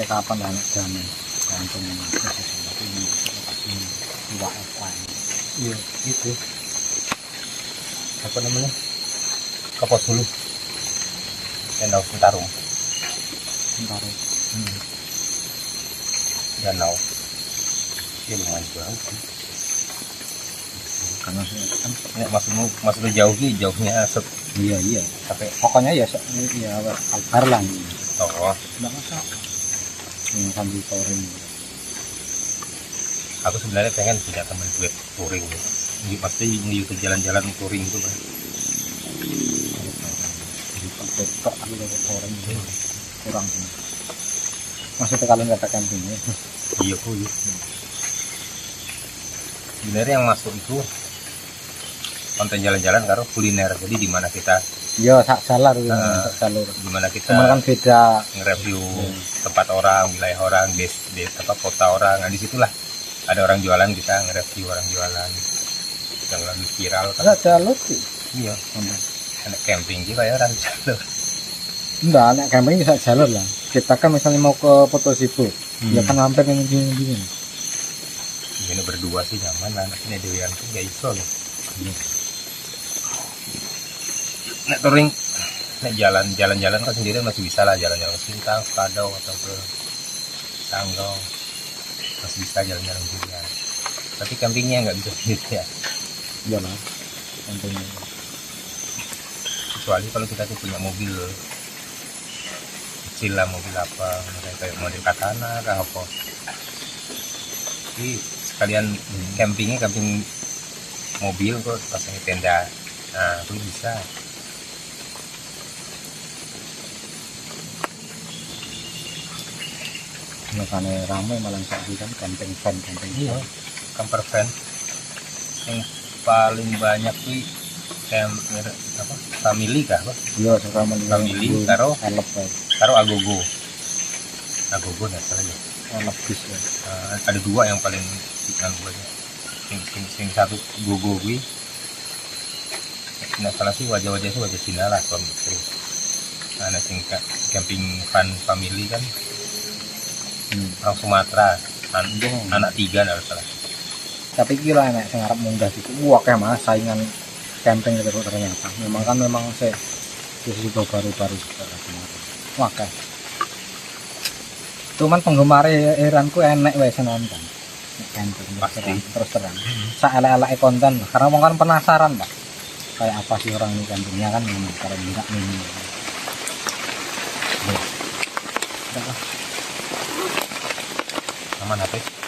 sampai kapan lah anak jamin gantung tapi ini dua apa iya itu apa namanya kapal suluh danau Sentarung danau ya lumayan jauh sih karena kan ya, maksudnya jauhnya iya sampai pokoknya ya altar lah oh nggak masalah yang sambil touring aku sebenarnya pengen punya teman gue touring pasti nge-YouTube jalan-jalan touring itu kan jadi tok aku dapat touring kurang sih maksudnya kalian nggak ada campingnya iya kok ya. Sebenarnya yang masuk itu konten jalan-jalan karo kuliner, jadi di mana kita iya sak jalur di mana kita cuman kan beda nge-review tempat orang, wilayah orang, apa kota orang. Nah disitulah ada orang jualan, kita nge-review orang jualan yang lagi viral kan. ada jalur sih Iya, anak camping juga ya orang jalur. enggak anak camping bisa jalur lah kita kan misalnya mau ke Potosibo ya kan hampir yang begini Ini berdua sih nyaman lah, anaknya Dewian tuh gak iso loh. Nek touring, nek jalan-jalan kan sendiri masih bisa lah, jalan-jalan ke Sintang, Sekadau atau ke Sanggau masih bisa jalan-jalan juga. Tapi campingnya nggak bisa sendiri ya. iya lah campingnya Kecuali kalau kita tuh punya mobil kecil lah, mobil apa, kayak model Katana kah apa. Jadi sekalian camping mobil kok pasang tenda, nah itu bisa. makanya ramai malah saat kan camping van Iya, camper van yang paling banyak tuh apa family kah apa? iya sama Family karo Agogo nggak salah ya. elep bis ya Ada dua yang paling dikenal banyak. Sing satu Gogo gue nggak salah sih, wajah-wajah itu wajah Cina lah suami istri. Nah sing camping van family kan orang Sumatera, anak 3 nggak salah. tapi gila enak saya ngarep munggah gitu wah kayak mas saingan camping gitu ternyata memang saya itu baru-baru wah kayak cuman penggemar Iranku enak wes nonton camping Pasti. terus terang saelek-elek konten karena wong kan penasaran pak kayak apa sih orang ini campingnya kan memang cara enggak ini Aman apa?